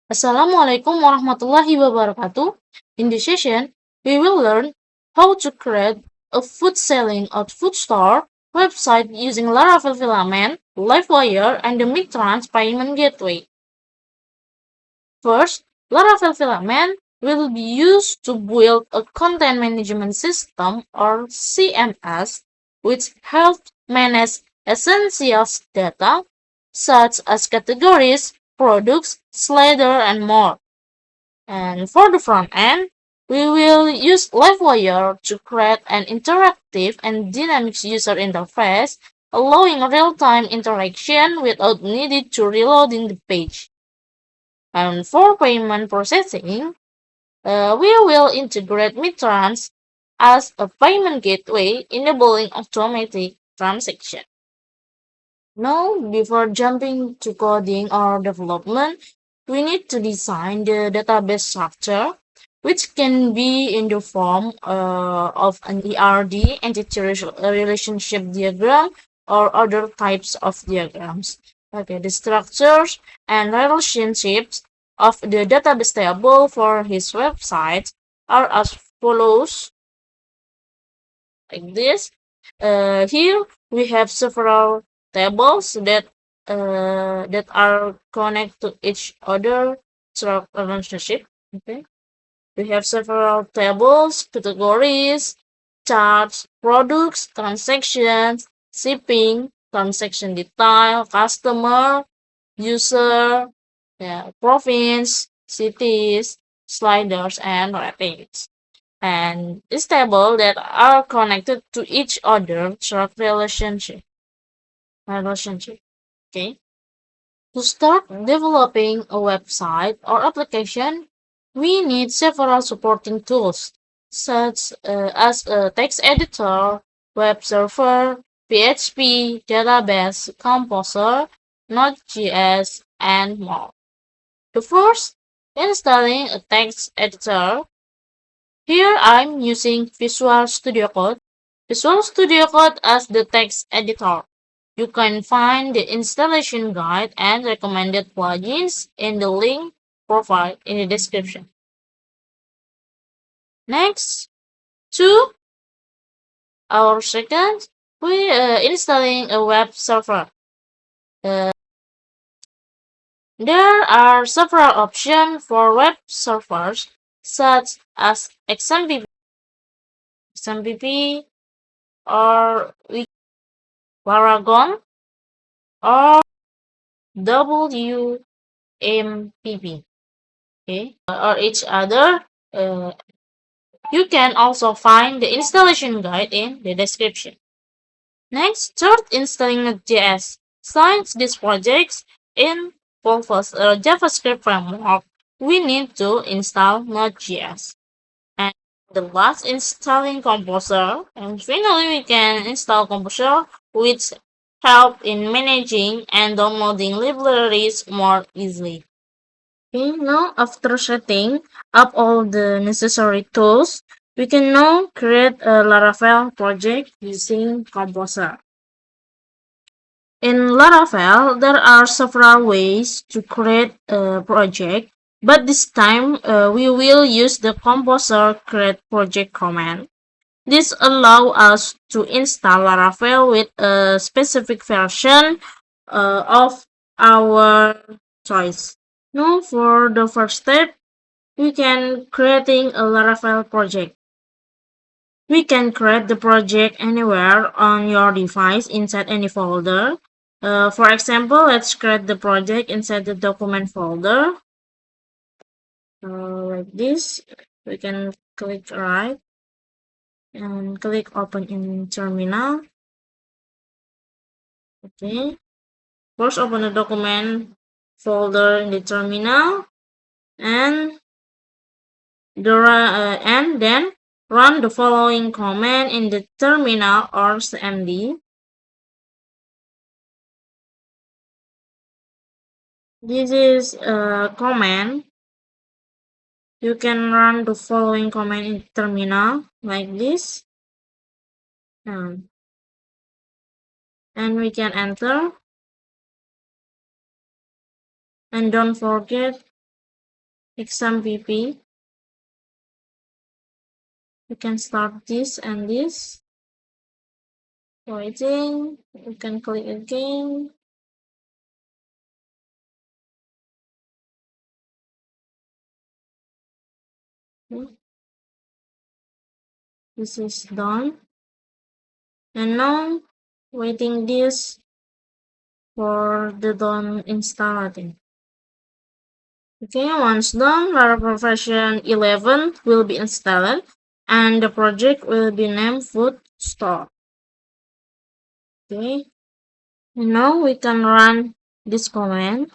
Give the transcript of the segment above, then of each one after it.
Assalamualaikum warahmatullahi wabarakatuh. In this session, we will learn how to create a food selling or food store website using Laravel Filament, Livewire, and the Midtrans payment gateway. First, Laravel Filament will be used to build a content management system or CMS, which helps manage essential data such as categories, products, slider, and more. And for the front end, we will use Livewire to create an interactive and dynamic user interface, allowing real-time interaction without needing to reloading the page. And for payment processing, we will integrate Midtrans as a payment gateway, enabling automatic transaction. Now, before jumping to coding or development, we need to design the database structure, which can be in the form of an ERD, entity relationship diagram, or other types of diagrams. Okay, the structures and relationships of the database table for his website are as follows, like this. Here we have several tables that are connected to each other through a relationship. Okay, we have several tables, categories, charts, products, transactions, shipping, transaction detail, customer, user, yeah, province, cities, sliders, and ratings. And this table that are connected to each other through relationship. Okay. To start developing a website or application, we need several supporting tools, such as a text editor, web server, PHP, database, Composer, Node.js, and more. The first, installing a text editor. Here I'm using Visual Studio Code. Visual Studio Code as the text editor. You can find the installation guide and recommended plugins in the link provided in the description. Next, to our second, we installing a web server. Uh, there are several options for web servers, such as XMPP, or Paragon, or WMPP, okay, or each other. Uh, you can also find the installation guide in the description. Next, start installing Node.js. Since this project involves a JavaScript framework, we need to install Node.js. And the last, installing Composer. And finally, we can install Composer, which help in managing and downloading libraries more easily. Okay, now after setting up all the necessary tools, we can now create a Laravel project using Composer. In Laravel, there are several ways to create a project, but this time we will use the Composer create project command. This allows us to install Laravel with a specific version of our choice. Now, for the first step, we can creating a Laravel project. We can create the project anywhere on your device inside any folder. For example, let's create the project inside the document folder. Like this, we can click right and click open in terminal. Okay. First, open the document folder in the terminal and and then run the following command in the terminal or cmd. This is a command. You can run the following command in terminal like this. And we can enter. And don't forget exam pp. You can start this and this. Waiting. You can click again. Okay. This is done. And now waiting this for the done installing. Okay, once done, Laravel version 11 will be installed and the project will be named Food Store. Okay, and now we can run this command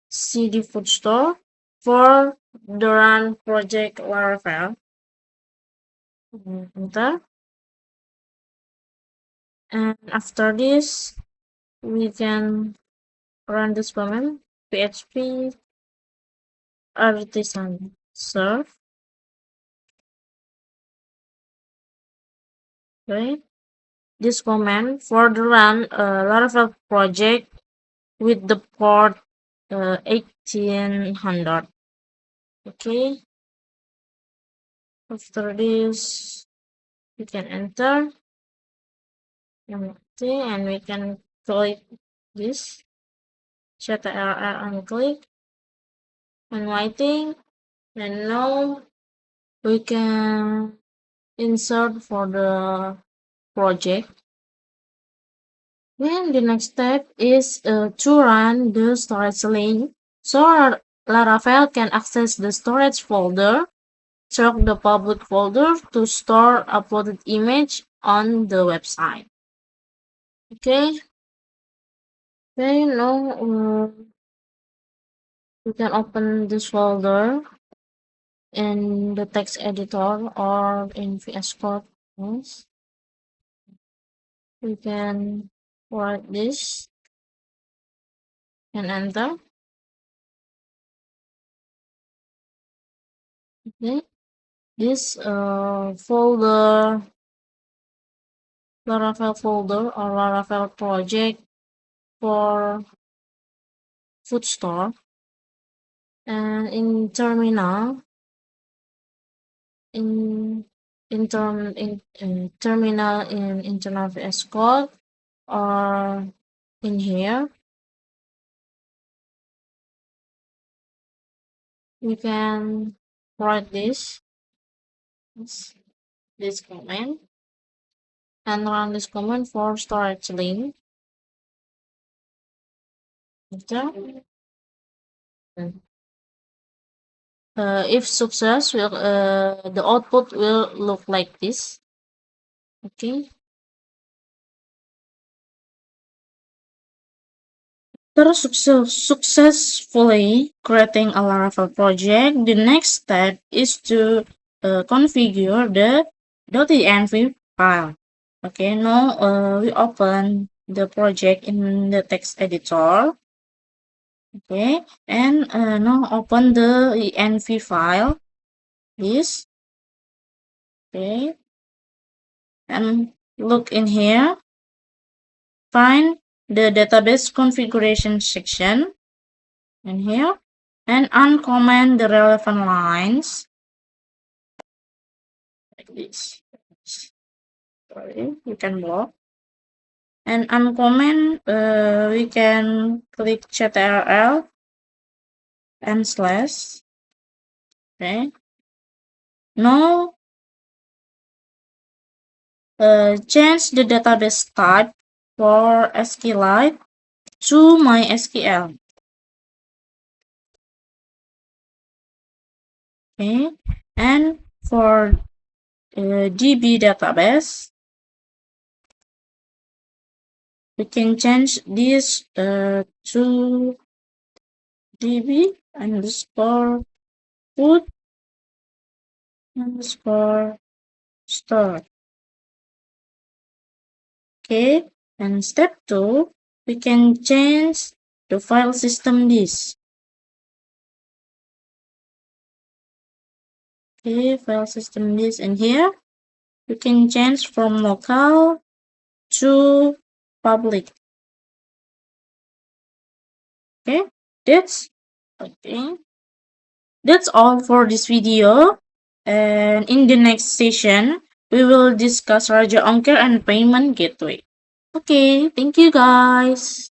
cd food store for the run project Laravel. Enter. And after this, we can run this command php artisan serve. Okay, this command for the run Laravel project with the port 1800. Okay, after this we can enter empty and we can click this ctrl and click and waiting, and now we can insert for the project. Then the next step is to run the storage link so Laravel can access the storage folder. Check the public folder to store uploaded image on the website. Okay. Okay, now you can open this folder in the text editor or in VS Code. Yes. We can write this and enter. Okay. This folder, Laravel folder or Laravel project for food store, and in terminal in terminal in internal VS Code or in here we can write this command and run this command for storage link. Enter. If success, will the output will look like this. Okay. After successfully creating a Laravel project, the next step is to configure the .env file. Okay, now we open the project in the text editor. Okay, and now open the env file, please. Okay, and look in here. Find the database configuration section in here and uncomment the relevant lines like this. Sorry, you can block. And uncomment, we can click ctrl and slash. Okay. Now, change the database type for SQLite to MySQL. Okay, and for DB database, we can change this to DB underscore food underscore store. Okay, and step 2, we can change the file system disk. Okay, file system disk, and here we can change from local to public. Okay, that's okay. That's all for this video. And in the next session, we will discuss Raja Ongkir and Payment Gateway. Okay, thank you guys.